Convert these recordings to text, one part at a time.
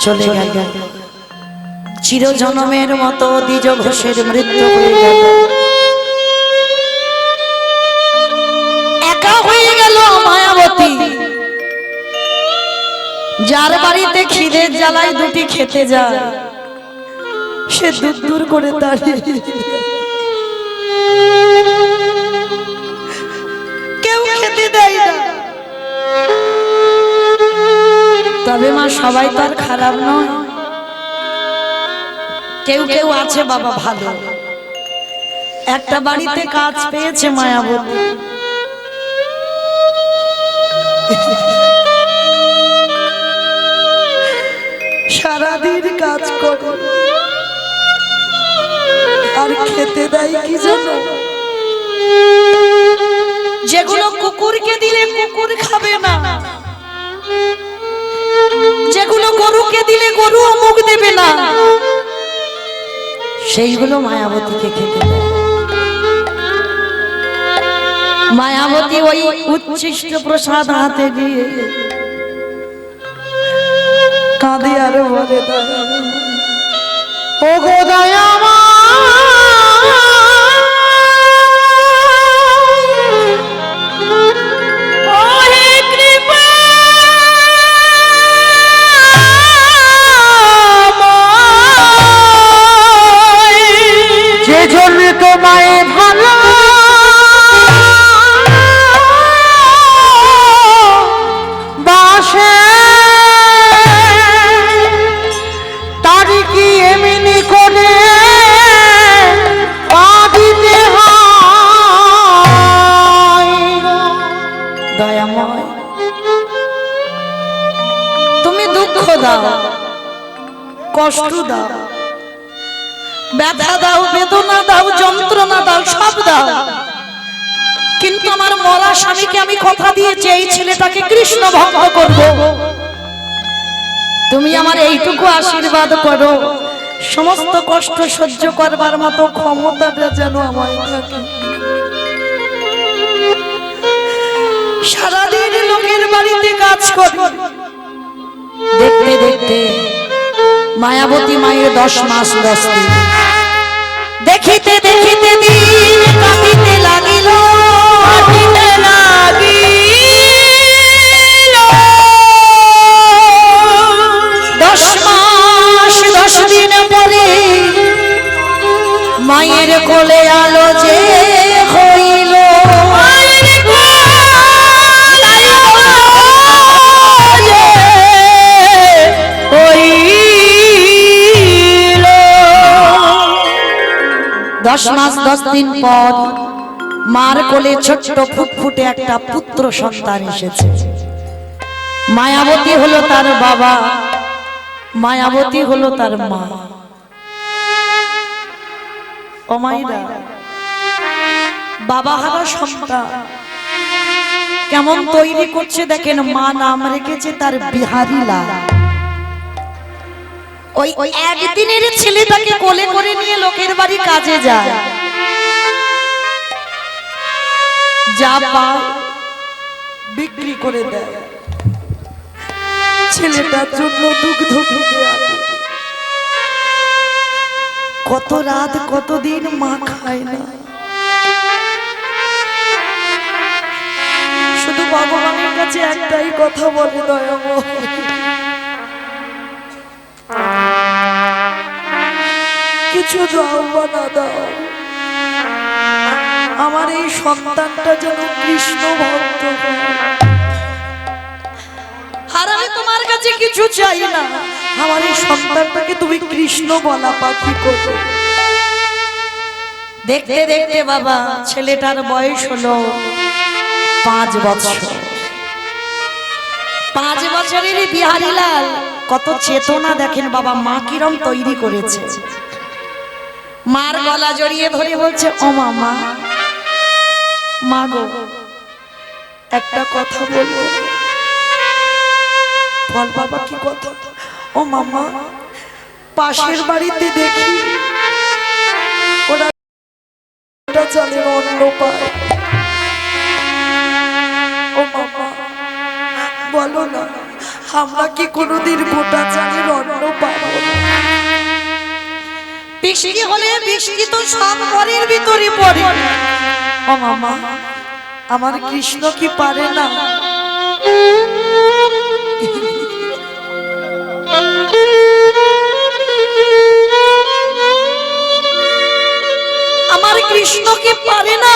চলে গেল। চিরজনমের মতো দ্বিজ ঘোষের মৃত্যু হয়ে গেল। একা হয়ে গেল মায়াবতী। যার বাড়িতে খিদের জ্বালায় দুটি খেতে যায়, সে দূর দূর করে দাঁড়িয়ে, কেউ খেতে দেয় না। তবে মা সবাই তো আর খারাপ নয়, কেউ কেউ আছে বাবা ভালো। একটা বাড়িতে কাজ পেয়েছে মায়াবতী। সারাদিন কাজ করে আর খেতে দেয় কি জানো? যেগুলো কুকুরকে দিলে কুকুর খাবে না, যেগুলো গরুকে দিলে গরু মুখ দেবে না, সেইগুলো মায়াবতীকে খেতে দেয়। মায়াবতী ওই উচ্ছিষ্ট প্রসাদ হাতে দিয়ে কাঁদে আর বলে, ও গো দয়া মা, যে জন্য তোমায় ভালো বাসে, তারি কি এমনি করে পাবিতে হয়? দয়াময়, তুমি দুঃখ দাও, কষ্ট দাও, ব্যথা দাও, বেদনা দাও, যন্ত্রণা দাও, সব দাও, কিন্তু আমার মরা স্বামীকে আমি কথা দিয়েছি এই ছেলেটাকে কৃষ্ণ ভক্ত করব। তুমি আমার এইটুকু আশীর্বাদ করো, সমস্ত কষ্ট সহ্য করবার মতো ক্ষমতাটা যেন আমার থাকে। সারাদিন লোকের বাড়িতে কাজ করি, দেখতে দেখতে মায়াবতী মায়ের 10 মাস 10 দিন। দেখিতে দেখিতে দিন কাটিতে লাগিল, কাটিতে লাগিল। 10 মাস 10 দিন পরে মায়ের কোলে আলো যে হইল, দশ মাস 10 দিন পর মার কোলে ছোট্ট ফুটফুটে একটা পুত্র সন্তান এসেছে। মায়াবতী হলো তার বাবা, মায়াবতী হলো তার মা। ও মায়েরা, বাবা হারা সন্তান কেমন তৈরি করছে দেখেন। মা নাম রেখেছে তার বিহারী লাল। ওই একদিনের ছেলেটাকে কোলে করে নিয়ে লোকের বাড়ি কাজে যায়, যা পায় বিক্রি করে দেয়। ছেলেটার জন্য দুগ্ধ কিনে আনে। কত রাত কতদিন মা খায় না, শুধু ভগবানের কাছে একটাই কথা বলে, দয়াময় কিছু দাও বা না দাও, আমার এই সন্তানটা যেন কৃষ্ণ ভক্ত হয়। আর আমি তোমার কাছে কিছু চাই না, আমার এই সন্তানটাকে তুমি কৃষ্ণ বলা পাখি করো। দেখতে দেখতে বাবা ছেলেটার বয়স হলো 5 বছর। 5 বছরের বিহারী লাল কত চেতনা দেখেন বাবা, মা কিরম তৈরি করেছে। মার গলা জড়িয়ে ধরে বলছে, ও মামা, মা গো একটা কথা বলবো। বল বাবা, কি কথা? ও মামা, পাশের বাড়িতে দেখি ওরা চালের অন্ন পায়। ও মামা বলো না, আমরা কি কোনোদিন গোটা চালের অন্ন পাবো না? বৃষ্টি হলে বৃষ্টি তো সব ঘরের ভিতরে পড়ে। ও মামা, আমার কৃষ্ণ কি পারে না? আমার কৃষ্ণ কি পারে না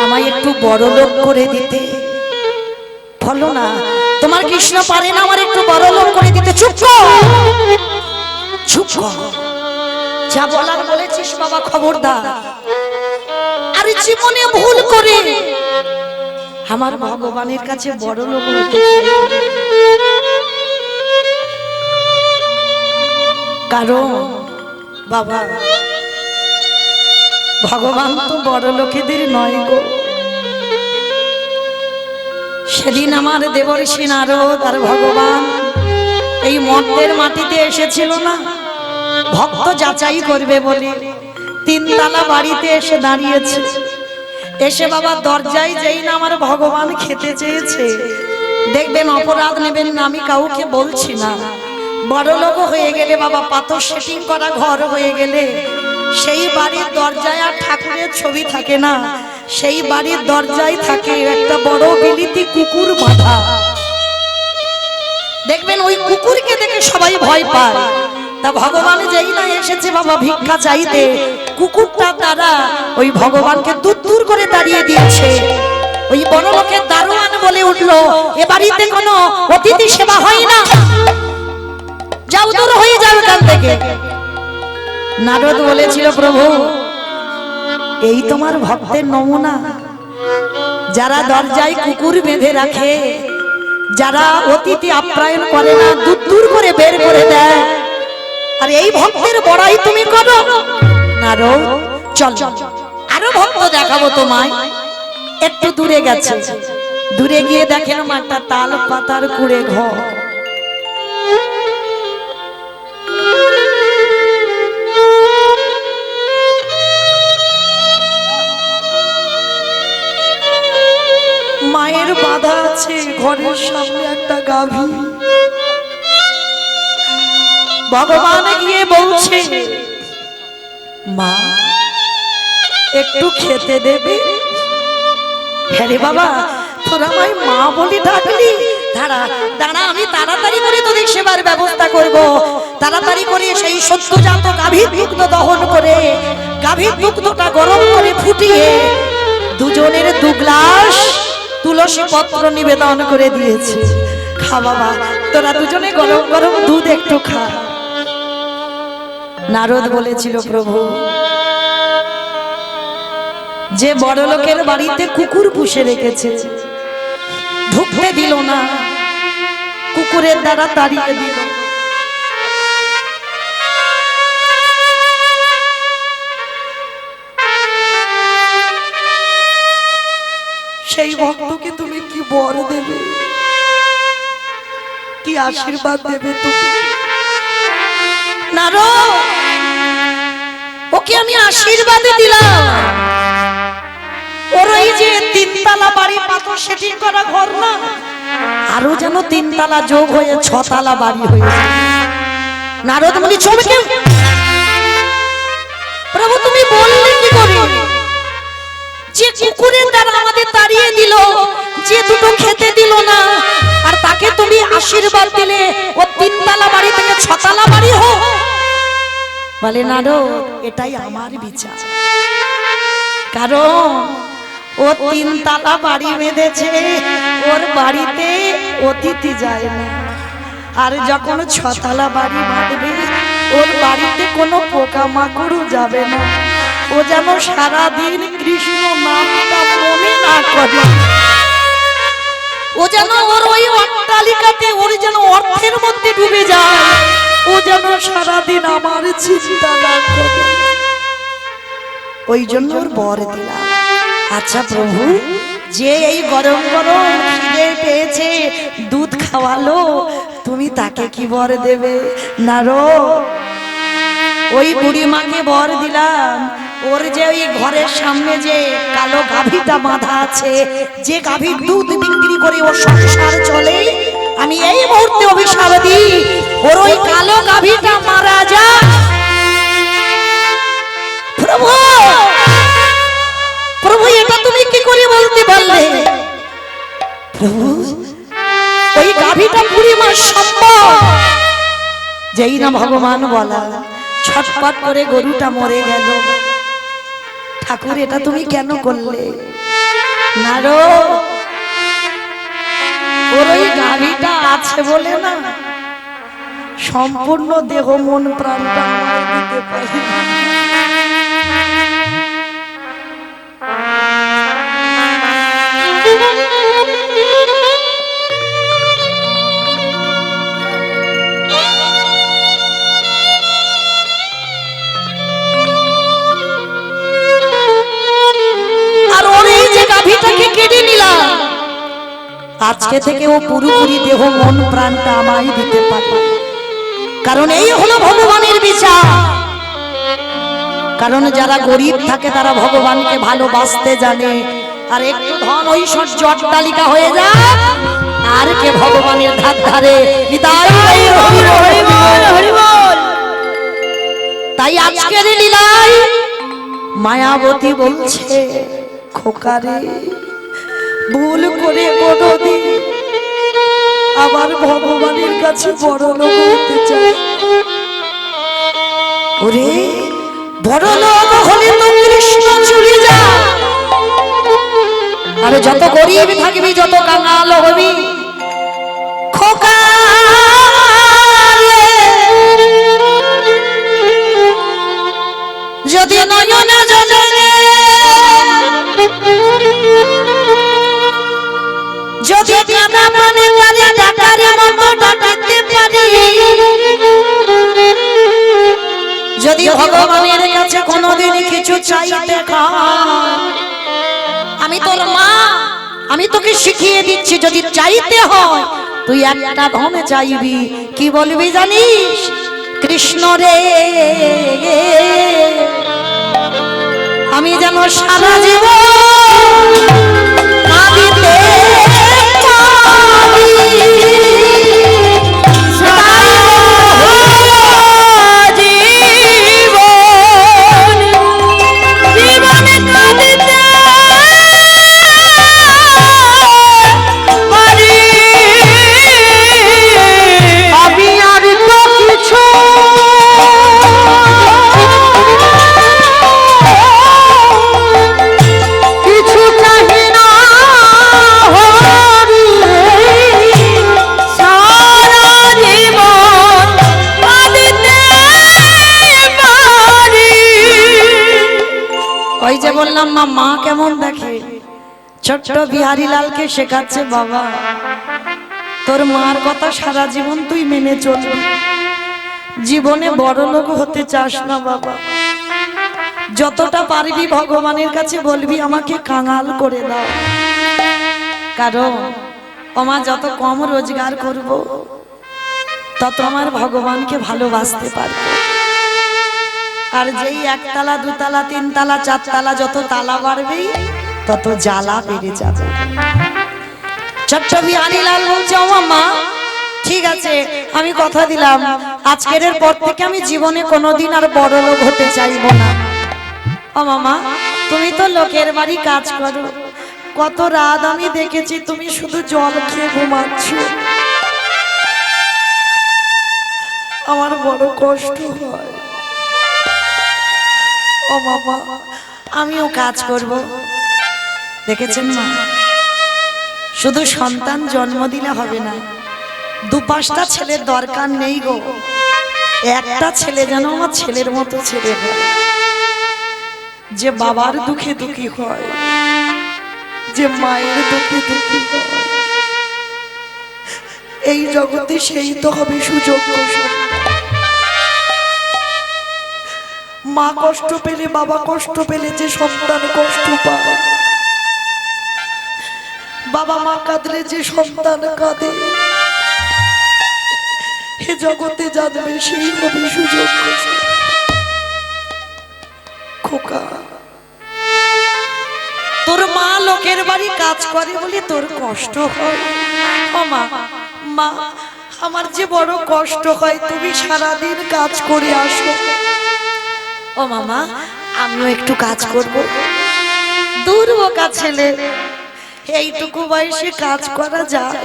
আমায় একটু বড় লোক করে দিতে? বলো না, তোমার কৃষ্ণ পারে না আমার একটু বড় লোক করে দিতে? চুপ কর, চুপ কর, যা বলার বলেছিস বাবা, খবরদার। আরে জীবনে ভুল করে আমার ভগবানের কাছে বড় লোক হতে কারণ বাবা, ভগবান তো বড় লোকেদের নয় গো। সেদিন আমার দেবর্ষি নারদ আর ভগবান এই মর্তের মাটিতে এসেছিল না, ভক্ত যাচাই করবে বলে তিনতলা বাড়িতে এসে দাঁড়িয়েছে। এসে বাবা দরজায় যেই না আমার ভগবান খেতে চেয়েছে, দেখবেন অপরাধ নেবেন না, আমি কাউকে বলছি না। বড় লোক হয়ে গেলে বাবা, পাথর সেটিং করা ঘর হয়ে গেলে সেই বাড়ির দরজায় আর ঠাকুরের ছবি থাকে না, সেই বাড়ির দরজায় থাকে একটা বড় বিলিতি কুকুর বাঁধা। দেখবেন ওই কুকুরকে দেখে সবাই ভয় পায়। তা ভগবান যেই না এসেছে বাবা ভিক্ষা চাইতে, কুকুরটা তারা ওই ভগবানকে দূর দূর করে দাঁড়িয়ে দিয়েছে। ওই বড় লোকের দারোয়ান বলে উঠলো, এ বাড়িতে কোনো অতিথি সেবা হয় না, যাও দূর হয়ে যাও এখান থেকে। নারদ বলেছিল, প্রভু এই তোমার ভক্তের নমুনা, যারা দরজায় কুকুর বেঁধে রাখে, যারা অতিথি আপ্যায়ন করে না, দূর দূর করে বের করে দেয়, আর এই ভক্তের বড়াই তুমি করো। নারদ চল, আরো ভক্ত দেখাবো তোমায়। একটু দূরে গেছে, দূরে গিয়ে দেখেন একটা তাল পাতার কুড়ে ঘর। মায়ের বাধা আছে, ঘরের সামনে একটা গাভী। ভগবান গিয়ে বলছে, মা একটু খেতে দেবে? হ্যাঁ রে বাবা, তোরা আমায় মা বলি ডাকলি? দাঁড়া দাঁড়া, আমি তাড়াতাড়ি করে তোদের সেবার ব্যবস্থা করব। তাড়াতাড়ি করে সেই সদ্যজাত গাভীর দুগ্ধ দহন করে, গাভীর দুগ্ধটা গরম করে ফুটিয়ে দুজনের 2 গ্লাস তুলসী পত্র নিবেদন করে দিয়েছে। খা বাবা, তোরা দুজনে গরম গরম দুধ একটু খা। নারদ বলেছিল, প্রভু যে বড় লোকের বাড়িতে কুকুর পুষে রেখেছে, ঢুকতে দিল না, কুকুরের দ্বারা তাড়িয়ে দিল। সেই ভক্তকে তুমি কি বর দেবে, কি আশীর্বাদ দেবে তুমি? নারদ, ওকে আমি আশীর্বাদ দিলাম, ওর ওই যে 3 তলা বাড়ি, পাথর সেটিং করা ঘর না, আরো যেন 3 তলা যোগ হয়ে 6 তলা বাড়ি হয়ে যায়। নারদ মুনি চমকে, প্রভু তুমি বললে কি করে? যে কুকুরের দ্বারা আমাদের তাড়িয়ে দিল, যে দুটো খেতে দিল না, আর তাকে তুমি আশীর্বাদ দিলে ও 3 তলা বাড়ি থেকে 6 তলা বাড়ি হোক? বলে, নারদ এটাই আমার বিচার, কারণ ও 3 তলা বাড়ি বেঁধেছে, ওর বাড়িতে অতিথি যায় না। আর যখন 6 তলা বাড়ি বাঁধবে, ওর বাড়িতে কোনো পোকামাকড়ও যাবে না। ও যেন সারাদিন কৃষ্ণ নামটা মনে না করে, ও যেন ওর ওই অট্টালিকাতে, ওর যেন অর্থের মধ্যে ডুবে যায়, ও যেন সারাদিন আমার চিন্তা না করে। ওই জন্য ওর বর দিলাম। আচ্ছা প্রভু, যে এই গরম গরম খিদে পেয়েছে, দুধ খাওয়ালো, তুমি তাকে কি বর দেবে? নারদ, ওই বুড়ি মাকে বর দিলাম, ওর যে ওই ঘরের সামনে যে কালো গাভীটা বাঁধা আছে, যে গাভীর দুধ বিক্রি করে ওর সংসার চলে, আমি এই মুহূর্তে অভিশাপ দিই, ওর ওই কালো গাভীটা মারা যা। প্রভু, প্রভু এটা তুমি কি করে বলতে পারলে? প্রভু, ওই গাভীটা 20 মাস সম্ভব। যেই না ভগবান বলা, ছটপট করে গরুটা মরে গেল। ঠাকুর এটা তুমি কেন করলে? নারদ, ওর ওই গাভীটা আছে বলে না সম্পূর্ণ দেহ মন প্রাণটা দিতে পারে। আজকে থেকে ও পুরোপুরি দেহ মন প্রাণটা আমায় দিতে পারে, কারণ এই হলো ভগবানের বিচার। কারণ যারা গরিব থাকে তারা ভগবানকে ভালোবাসতে জানে, আর একটু ধন ঐশ্বর্য অট্টালিকা হয়ে যায় আর কে ভগবানের ধার ধারে। তাই আজকের লীলায় মায়াবতী বলছে, খোকারে ভুল করে কোনদিন আবার ভগবানের কাছে বড় লোক হতে চাই। ওরে বড় লোক হলে তো কৃষ্ণ চলে যা, আর যত গরিব থাকবি, যত কাঙাল হবি, খোকা যদি নয়নে জলে, যদি কানা মনে পারে ডাকারে মতো ডাকাতে পারি, যদি ভগবানের কাছে কোনোদিন কিছু চাইতে আমি তোর মা, আমি তোকে শিখিয়ে দিচ্ছি, যদি চাইতে হয় তুই একটা ধন চাইবি। কি বলবি জানিস? কৃষ্ণ রে আমি যেন সারা জীবন কাঁদিতে মা কেমন দেখে, ছোট্ট বিহারী লালকে শেখাচ্ছে, বাবা তোর মার কথা সারা জীবন তুই মেনে চলবি, জীবনে বড় লোক হতে চাস না বাবা, যতটা পারবি ভগবানের কাছে বলবি আমাকে কাঙাল করে দাও, কারণ আমার যত কম রোজগার করব তত আমার ভগবানকে ভালোবাসতে পারবো। আর যেই একতলা দুতলা তিনতলা চারতলা যত তালা বাড়বেই তত জ্বালা বেড়ে যাবে। ছোট্ট বিহারী লাল বলছে, ও মা ঠিক আছে আমি কথা দিলাম, আজকের পর থেকে আমি জীবনে কোনোদিন আর বড় লোক হতে চাইব না। ও মামা তুমি তো লোকের বাড়ি কাজ করো, কত রাত আমি দেখেছি তুমি শুধু জল খেয়ে ঘুমাচ্ছ, আমার বড় কষ্ট হয়। ও বাবা আমিও কাজ করব। দেখেছেন মা, শুধু সন্তান জন্ম দিলে হবে না, 2-5টা ছেলের দরকার নেই গো, একটা ছেলে যেন আমার ছেলের মতো ছেলে হয়, যে বাবার দুঃখে দুঃখী হয়, যে মায়ের দুঃখে দুঃখী হয়। এই জগতে সেই তো হবে সুযোগ্য সন্তান। মা কষ্ট পেলে বাবা কষ্ট পেলে যে সন্তান কষ্ট পায়, বাবা মা কাঁদলে যে সন্তান কাঁদে, হে জগতে জানবে সেই হবে সুযোগ্য। খোকা তোর মা লোকের বাড়ি কাজ করে বলে তোর কষ্ট হয়, মা আমার যে বড় কষ্ট হয়, তুমি সারাদিন কাজ করে আসো। ও মামা আমিও একটু কাজ করব। দুর্বোকা ছেলে, এইটুকু বয়সে কাজ করা যায়?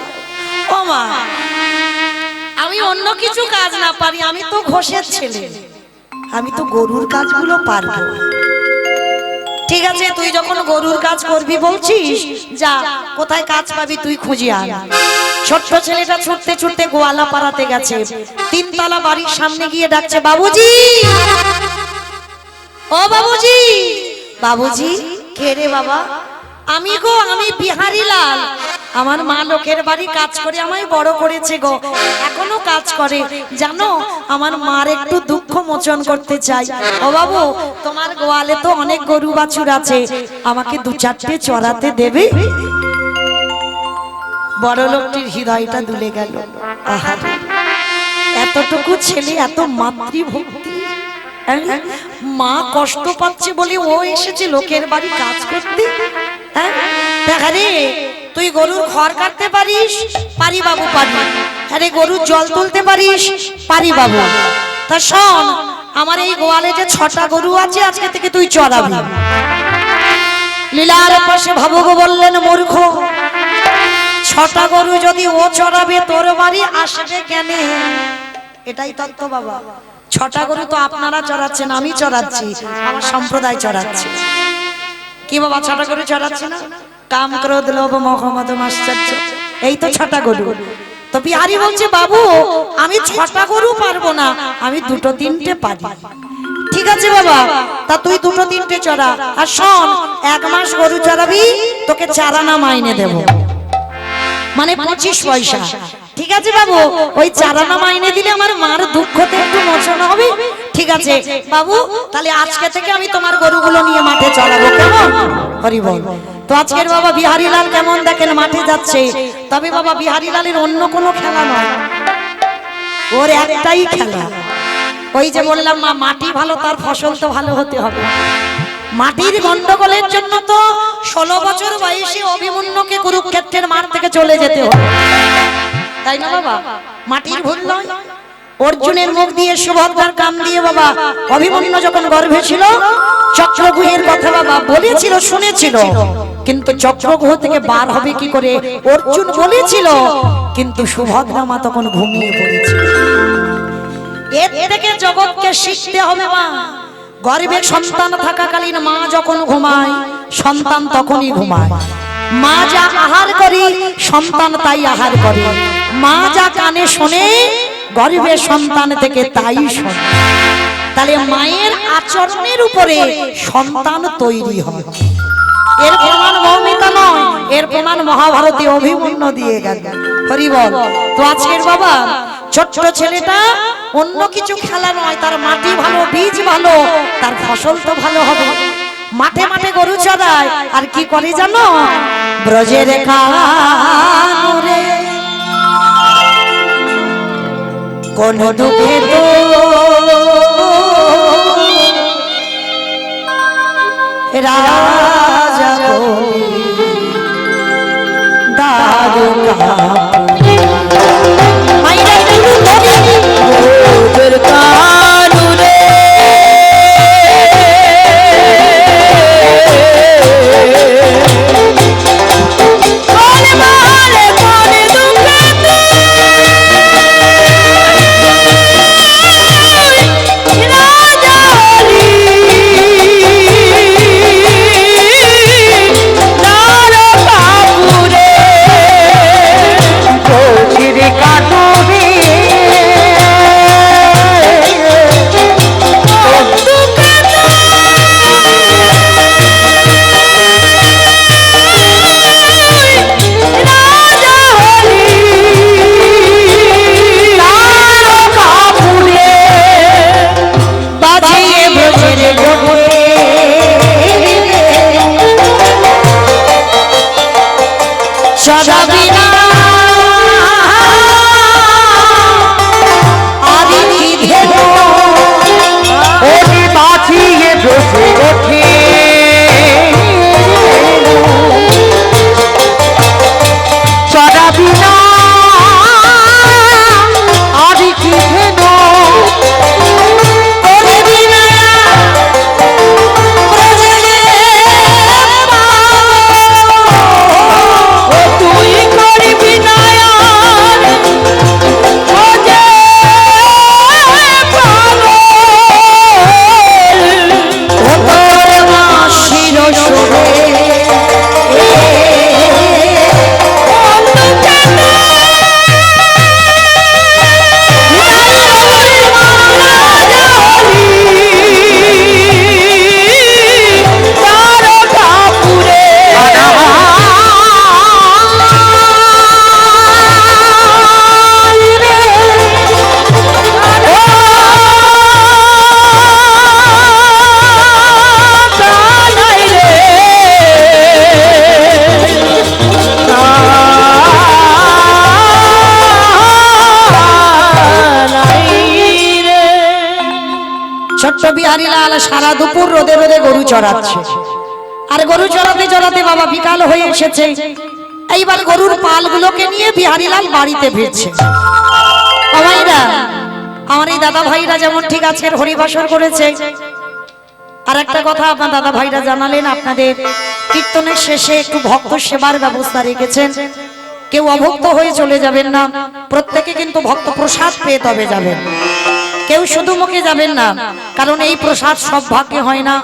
ও মা আমি অন্য কিছু কাজ না পারি, আমি তো ঘোষের ছেলে, আমি তো গরুর কাজগুলো পারবো। ঠিক আছে তুই যখন গরুর কাজ করবি বলছিস, যা কোথায় কাজ পাবি তুই খুঁজে আন। ছোট্ট ছেলেটা ছুটতে ছুটতে গোয়ালা পাড়াতে গেছে, তিনতলা বাড়ির সামনে গিয়ে ডাকছে, বাবুজি ও বাবুজি। বাবুজি কে রে বাবা? আমি গো, আমি বিহারি লাল। আমার মা লোকের বাড়ি কাজ করে আমায় বড় করেছে গো, এখনো কাজ করে জানো। আমার মার একটু দুঃখ মোচন করতে চাই। ও বাবু তোমার গোয়ালে তো অনেক গরু বাছুর আছে, আমাকে দু চারটে চড়াতে দেবে? বড় লোকটির হৃদয়টা দুলে গেল। আহারে এতটুকু ছেলে, এত মাতৃভক্তি। মা কষ্ট পাচ্ছে বলে ও এসেছে লোকের বাড়ি কাজ করতে। দেখা রে তুই গরুর খড় কাটতে পারিস? পারি বাবু পারি। আরে গরুর জল তুলতে পারিস? পারি বাবু। তা শোন, আমার এই গোয়ালে যে 6টা গরু আছে আজকে থেকে তুই চড়াবি। লীলার পাশে ভাবুক বললেন, মূর্খ, 6টা গরু যদি ও চড়াবে তোর বাড়ি আসবে কেন? এটাই তত্ত্ব বাবা। 6টা গরু তো আপনারা চড়াচ্ছেন, আমি চড়াচ্ছি, আমার সম্প্রদায় চড়াচ্ছে। কি বাবা 6টা গরু চড়াচ্ছে না? কাম ক্রোধ লোভ মোহ মদ মাশ্চর্য, এই তো 6টা গরু। তো বিহারি বলছে, বাবু আমি 6টা গরু পারবো না, আমি 2-3টে পারি। ঠিক আছে বাবা, তা তুই 2-3টে চড়া। আর শোন, 1 মাস গরু চড়াবি, তোকে 4 আনা মাইনে দেবো, মানে 25 পয়সা। ঠিক আছে বাবু, ওই 4 আনা মাইনে দিলে আমার মার দুঃখতে একটু মোচন হবে। ঠিক আছে বাবু, তাহলে আজকে থেকে আমি তোমার গরুগুলো নিয়ে মাঠে চড়াবো, কেমন? হরি বল। তো আজকের বাবা বিহারি লাল কেমন দেখেন মাঠে যাচ্ছে। তবে বাবা বিহারি লালের অন্য কোনো খেলা নয়, ওর একটাই খেলা। ওই যে বললাম মা, মাটি ভালো তার ফসল তো ভালো হতে হবে। মাটির গন্ডগোলের জন্য তো 16 বছর বয়সে অভিমন্যুকে কুরুক্ষেত্রের মাঠ থেকে চলে যেতে হবে, তাই না বাবা? মাটির ভুল নয়। অর্জুনের মুখ দিয়ে সুভদ্রার কান দিয়ে বাবা অভিমন্যু যখন গর্ভে ছিল, চক্রগুহের কথা বাবা বলেছিল, শুনেছিল, কিন্তু চক্রগুহ থেকে বার হবে কি করে অর্জুন বলেছিল, কিন্তু সুভদ্রা মা তখন ঘুমিয়ে পড়েছিল। এর থেকে জগৎকে শিখতে হবে মা, গর্ভে সন্তান থাকাকালীন মা যখন ঘুমায় সন্তান তখনই ঘুমায়। মা যা আহার করে সন্তান তাই আহার করে, মা যা কানে শোনে গর্ভে সন্তান থেকে তাই শোনে। তাহলে মায়ের আচরণের উপরে সন্তান তৈরি হয়। এর প্রমাণ মৌমিতা নয়, এর প্রমাণ মহাভারতে অভিমন্যু দিয়ে গেল। হরি বল। তো আজকের বাবা ছোট্ট ছেলেটা অন্য কিছু খেলা নয়, তার মাটি ভালো, বীজ ভালো, তার ফসল তো ভালো হবে। মাঠে মাঠে গরু চড়ায়, আর কি করে জানো? ব্রজের কানুরে কোন দুঃখে তো রাজা দারুকা মাইরা ব্রজের কানুরে ছোট্ট বিহারীলাল সারা দুপুর রোদে রোদে গরু চড়াচ্ছে। আর গরু চড়াতে চড়াতে বাবা বিকাল হয়ে এসেছে। এইবার গরুর পালগুলোকে নিয়ে বিহারীলাল বাড়িতে ফিরছে। ভাইরা, আমার এই দাদা ভাইরা যেমন ঠিক আজকের হরিবাসর করেছে, আর একটা কথা আপনার দাদা ভাইরা জানালেন, আপনাদের কীর্তনের শেষে একটু ভক্ত সেবার ব্যবস্থা রেখেছেন। কেউ অভক্ত হয়ে চলে যাবেন না, প্রত্যেকে কিন্তু ভক্ত প্রসাদ পেয়ে তবে যাবেন, কেউ শুধু মুখে যাবেন না, কারণ এই প্রসাদ সব ভাগ্যে হয় না।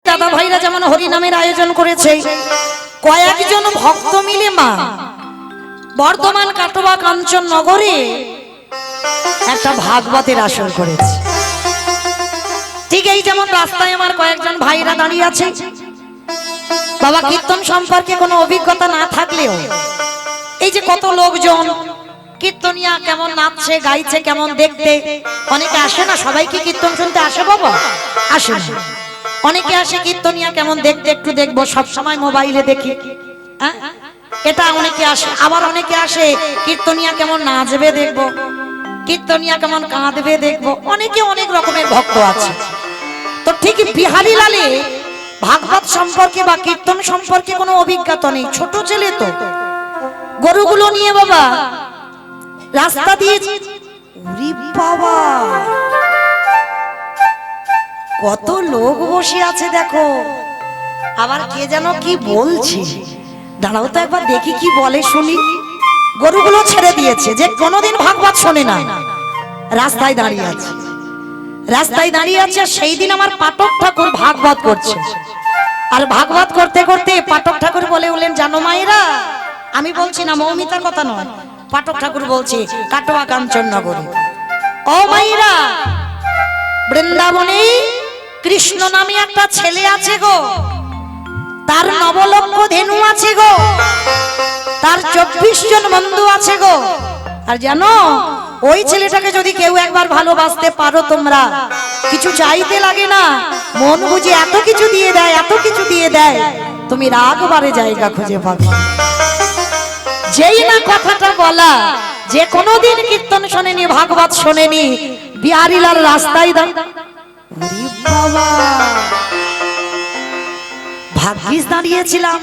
দাদা ভাইরা যেমন হরিনামের আয়োজন করেছে, কয়েকজন ভক্ত মিলে মা বর্ধমান কাটোয়া কাঞ্চন নগরে একটা ভাগবতের আসর করেছে। ঠিক এই যেমন রাস্তায় আমার কয়েকজন ভাইরা দাঁড়িয়ে আছে, বাবা কীর্তন সম্পর্কে কোনো অভিজ্ঞতা না থাকলেও এই যে কত লোকজন কীর্তনিয়া কেমন নাচছে গাইছে কেমন দেখতে, অনেকে আসে না, সবাই কি কীর্তন শুনতে আসে বাবা? আসে না। অনেকে আসে কীর্তনিয়া কেমন দেখতে একটু দেখবো, সব সময় মোবাইলে দেখি, এটা অনেকে আসে। আবার অনেকে আসে কীর্তনিয়া কেমন নাচবে দেখবো, কীর্তনিয়া কেমন কাঁদবে দেখবো, অনেকে অনেক রকমের ভক্ত আছে। তো ঠিক বিহারীলালে ভাগবত সম্পর্কে বা কীর্তন সম্পর্কে কোনো অভিজ্ঞতা নেই, ছোট ছেলে তো। গরুগুলো নিয়ে বাবা রাস্তা দিয়ে, ওরে বাবা কত লোক বসে আছে দেখো। আবার কে যেন কি বলছে, দাঁড়াও তো একবার দেখি কি বলে শুনি। গরুগুলো ছেড়ে দিয়েছে, যে কোনোদিন ভাগবত শোনে না, রাস্তায় দাঁড়িয়ে আছে, রাস্তায় দাঁড়িয়ে আছে। সেই দিন আমার পাঠক ঠাকুর ভাগবত করছে, আর ভাগবত করতে করতে পাঠক ঠাকুর বলে উঠলেন, জানো মায়েরা, আমি বলছি না, মৌমিতার কথা নয়, পাঠক ঠাকুর বলছে কাটোয়া কাঞ্চন নগরে, ও মায়েরা, বৃন্দাবনে কৃষ্ণ নামে একটা ছেলে আছে গো, তার নবলক্ষ ধেনু আছে গো, তার 24 জন বন্ধু আছে গো। আর জানো, ওই ছেলেটাকে যদি কেউ একবার ভালোবাসতে পারো, তোমরা কিছু চাইতে লাগে না, মন বুঝে এত কিছু দিয়ে দেয়, এত কিছু দিয়ে দেয়, তুমি রাগবারে জায়গা খুঁজে পাবে। যেই না কথাটা বলা, যে কোনোদিন কীর্তন শোনেনি, ভাগবত শোনেনি, বিহারীলাল রাস্তায় বাবা ভাগ্যিস দাঁড়িয়েছিলাম,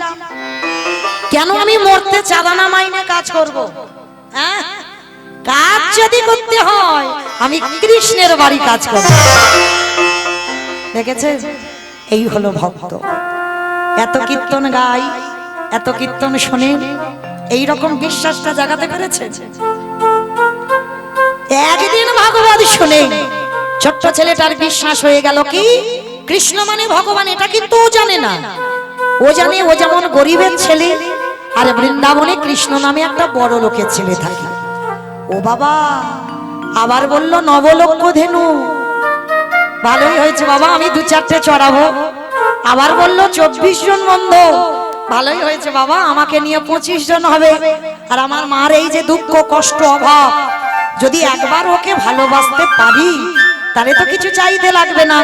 কেন আমি মরতে চাঁদা না মাইনে কাজ করব? হ্যাঁ, কাজ যদি করতে হয় আমি কৃষ্ণের বাড়ি কাজ করব। দেখেছে, এই হলো ভক্ত। এত কীর্তন গাই, এত কীর্তন শোনেন, এইরকম বিশ্বাসটা জাগাতে পেরেছে। একদিন ভাগবত শুনে ছোট্ট ছেলেটার বিশ্বাস হয়ে গেল কি কৃষ্ণ মানে ভগবান, এটা কিন্তু ও জানে না। ও জানে ও যেমন গরিবের ছেলে, আর বৃন্দাবনে কৃষ্ণ নামে একটা বড় লোকের ছেলে থাকে। ও বাবা আবার বলল নবলক্ষ ধেনু, ভালোই হয়েছে বাবা, আমি 2-4টে চড়াবো। আবার বলল 24 জন বন্ধু, ভালোই হয়েছে বাবা, আমাকে নিয়ে 25 জন হবে। আর আমার মার এই যে দুঃখ কষ্ট অভাব, যদি একবার ওকে ভালোবাসতে পারি, তাহলে তো কিছু চাইতে লাগবে না,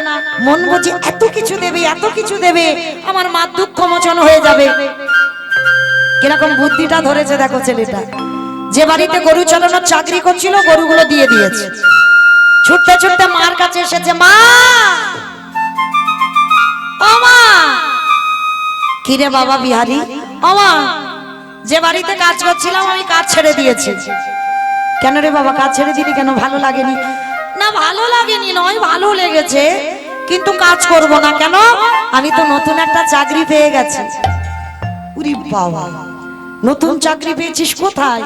মন বুঝে এত কিছু দেবে, এত কিছু দেবে, আমার মার দুঃখ মোচন হয়ে যাবে। কিরকম বুদ্ধিটা ধরেছে দেখো ছেলেটা। যে বাড়িতে গরু চালানোর চাকরি করছিল, গরুগুলো দিয়ে দিয়েছে, ছুটতে ছুটতে মার কাছে এসেছে, মা, ও মা। কিরে বাবা বিহারী, ও মা, যে বাড়িতে কাজ করছিলাম আমি কাজ ছেড়ে দিয়েছি। কেন রে বাবা কাজ ছেড়ে দিলি কেন? ভালো লাগেনি? না ভালো লাগেনি নয়, ভালো লেগেছে, কিন্তু কাজ করব না। কেন? আমি তো নতুন একটা চাকরি পেয়ে গেছি। উরি বাবা, নতুন চাকরি পেয়েছিস কোথায়?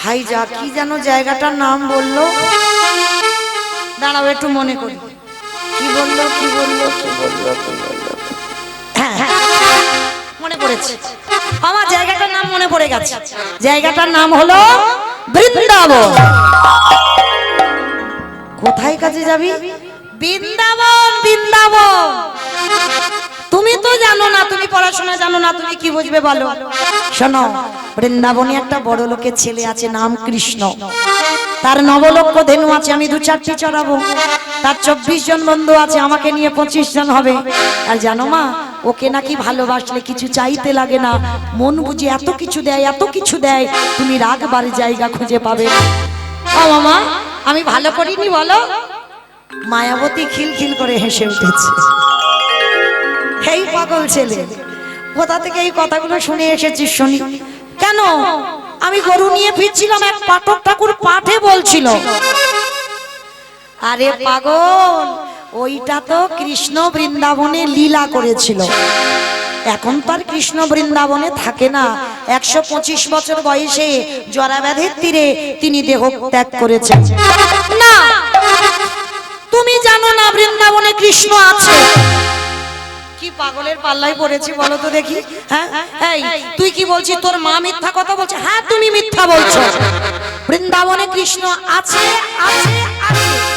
হাই যা, কি যেন জায়গাটার নাম বললো, দাঁড়াও একটু মনে করি, কি বললো কি বললো কি বললো কি বললো, হ্যাঁ হ্যাঁ মনে পড়েছে, আমার জায়গাটার নাম মনে পড়ে গেছে। জায়গাটার নাম হলো বৃন্দাবন। কোথায় কাজে যাবি? বৃন্দাবন। বৃন্দাবন তুমি তো জানো না, তুমি পড়াশোনা জানো না, তুমি কি বুঝবে বলো? শোনো, বৃন্দাবনে একটা বড় লোকের ছেলে আছে, নাম কৃষ্ণ, তার নবলক্ষ ধেনু আছে, আমি 2-4টি চড়াবো। তার 24 জন বন্ধু আছে, আমাকে নিয়ে 25 জন হবে। আর জানো মা, ওকে নাকি ভালোবাসলে কিছু চাইতে লাগে না, মন বুঝে এত কিছু দেয়, এত কিছু দেয়, তুমি রাগবারে জায়গা খুঁজে পাবে। ও মামা, আমি ভালো করিনি বলো? মায়াবতী খিলখিল করে হেসে উঠেছে। এই পাগল ছেলে, কোথা থেকে এই কথাগুলো শুনে এসেছিস শুনি? কেন? আমি গরু নিয়ে ফিরছিলাম, এক পাঠক ঠাকুর পাঠে বলছিল। আরে পাগল, ওইটা তো কৃষ্ণ বৃন্দাবনে লীলা করেছিল। এখন তার কৃষ্ণ বৃন্দাবনে থাকে না। 125 বছর বয়সে জরাব্যাধির তীরে তিনি দেহ ত্যাগ করেছেন। না, তুমি জানো না বৃন্দাবনে কৃষ্ণ আছে? কি পাগলের পাল্লায় পড়েছি বলো তো দেখি। হ্যাঁ, এই তুই কি বলছিস? তোর মা মিথ্যা কথা বলছে? হ্যাঁ, তুমি মিথ্যা বলছো। বৃন্দাবনে কৃষ্ণ আছে, আছে, আছে।